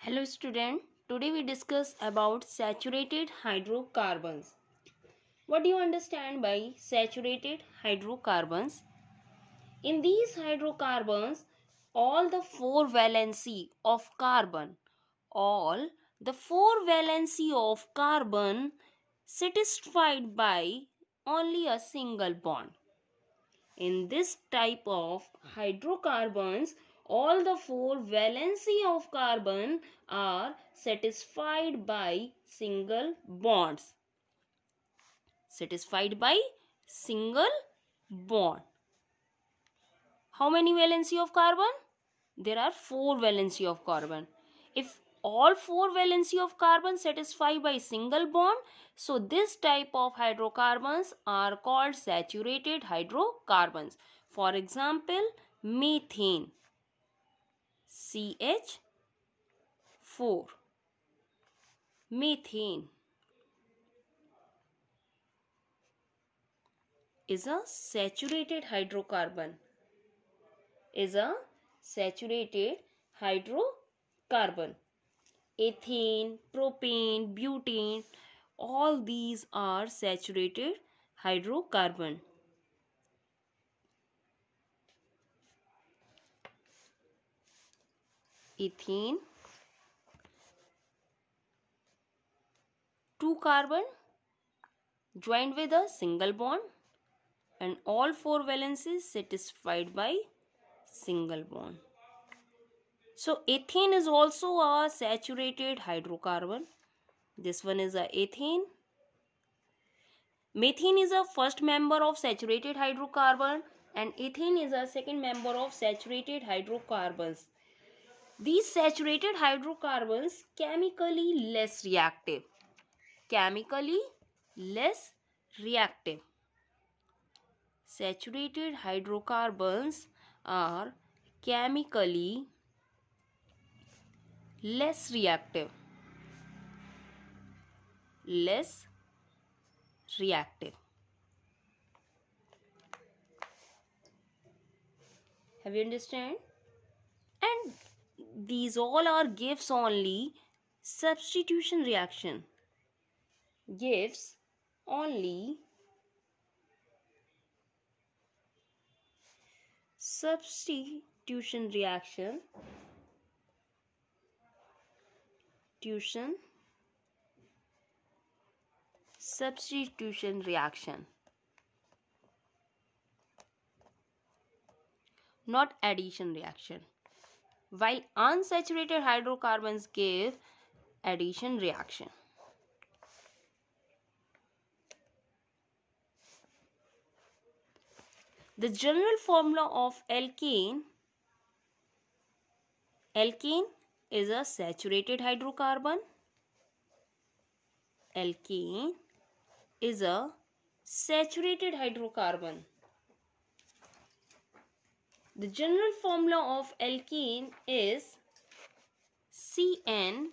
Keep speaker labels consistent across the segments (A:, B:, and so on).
A: Hello student, today we discuss about saturated hydrocarbons. What do you understand by saturated hydrocarbons? In these hydrocarbons, all the four valency of carbon, all the four valency of carbon satisfied by only a single bond. In this type of hydrocarbons, all the four valency of carbon are satisfied by single bonds. Satisfied by single bond. How many valency of carbon? There are four valency of carbon. If all four valency of carbon satisfied by single bond, so this type of hydrocarbons are called saturated hydrocarbons. For example, methane, CH4. Methane is a saturated hydrocarbon. Is a saturated hydrocarbon. Ethane, propane, butane, all these are saturated hydrocarbon. Ethane, 2 carbon joined with a single bond and all four valencies satisfied by single bond. So ethane is also a saturated hydrocarbon. This one is a ethane. Methane is a first member of saturated hydrocarbon and ethane is a second member of saturated hydrocarbons. These saturated hydrocarbons chemically less reactive. Chemically less reactive. Saturated hydrocarbons are chemically less reactive. Less reactive. Have you understand? And these all are gives only substitution reaction. Gives only substitution reaction. Substitution reaction, not addition reaction, while unsaturated hydrocarbons give addition reaction. The general formula of alkane is a saturated hydrocarbon. Alkane is a saturated hydrocarbon. The general formula of alkane is CnH2n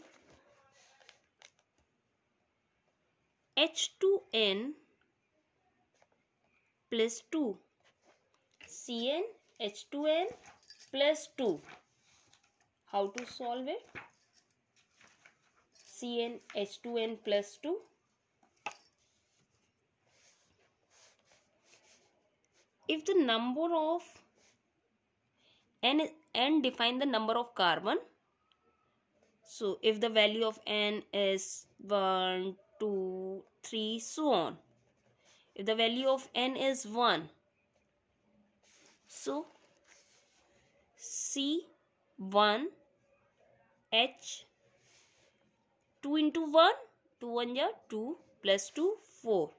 A: plus 2. CnH2n plus 2. How to solve it? CnH2n plus 2. If the number of n define the number of carbon, so if the value of n is 1, 2, 3, so on. If the value of n is 1, so C1H 2 into 1, 2 1 ja 2 plus 2 4.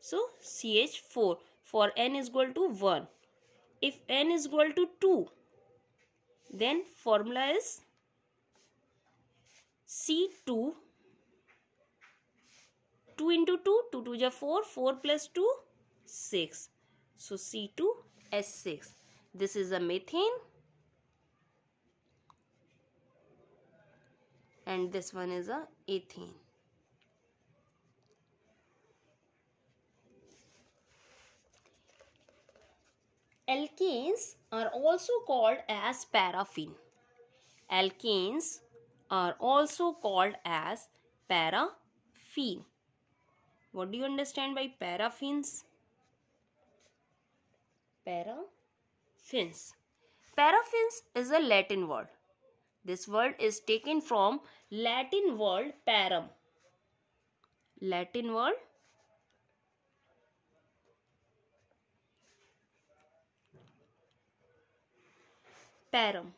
A: So CH4 for n is equal to 1. If n is equal to 2, then formula is C2, 2 into 2, 2 2 ja 4, 4 plus 2, 6. So C2H6. This is a methane. And this one is a ethane. Alkanes are also called as paraffin. Alkanes are also called as paraffin. What do you understand by paraffins? Paraffins. Paraffins is a Latin word. This word is taken from Latin word parum. Latin word parum.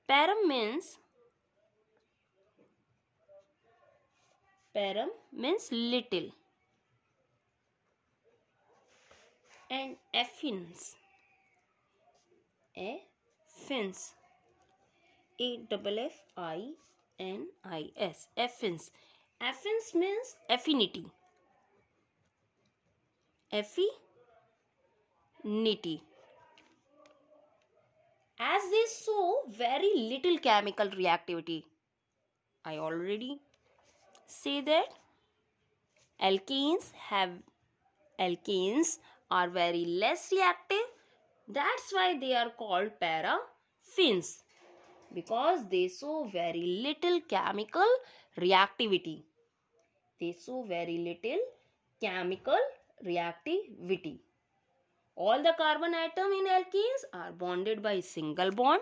A: Parum means little, and affins. Affins. AFFINIS. Affins. Affins means affinity. Affinity. As they show very little chemical reactivity. I already say that alkanes are very less reactive. That's why they are called paraffins, because they show very little chemical reactivity. They show very little chemical reactivity. All the carbon atom in alkenes are bonded by single bond.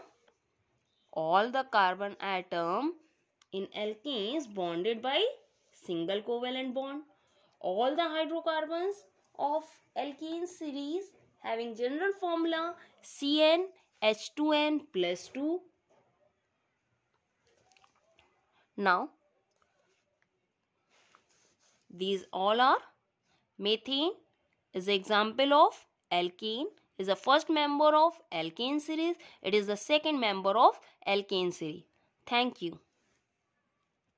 A: All the carbon atom in alkenes bonded by single covalent bond. All the hydrocarbons of alkene series having general formula CnH2n plus 2. Now, these all are methane is the example of alkene, is the first member of alkane series. It is the second member of alkane series. Thank you.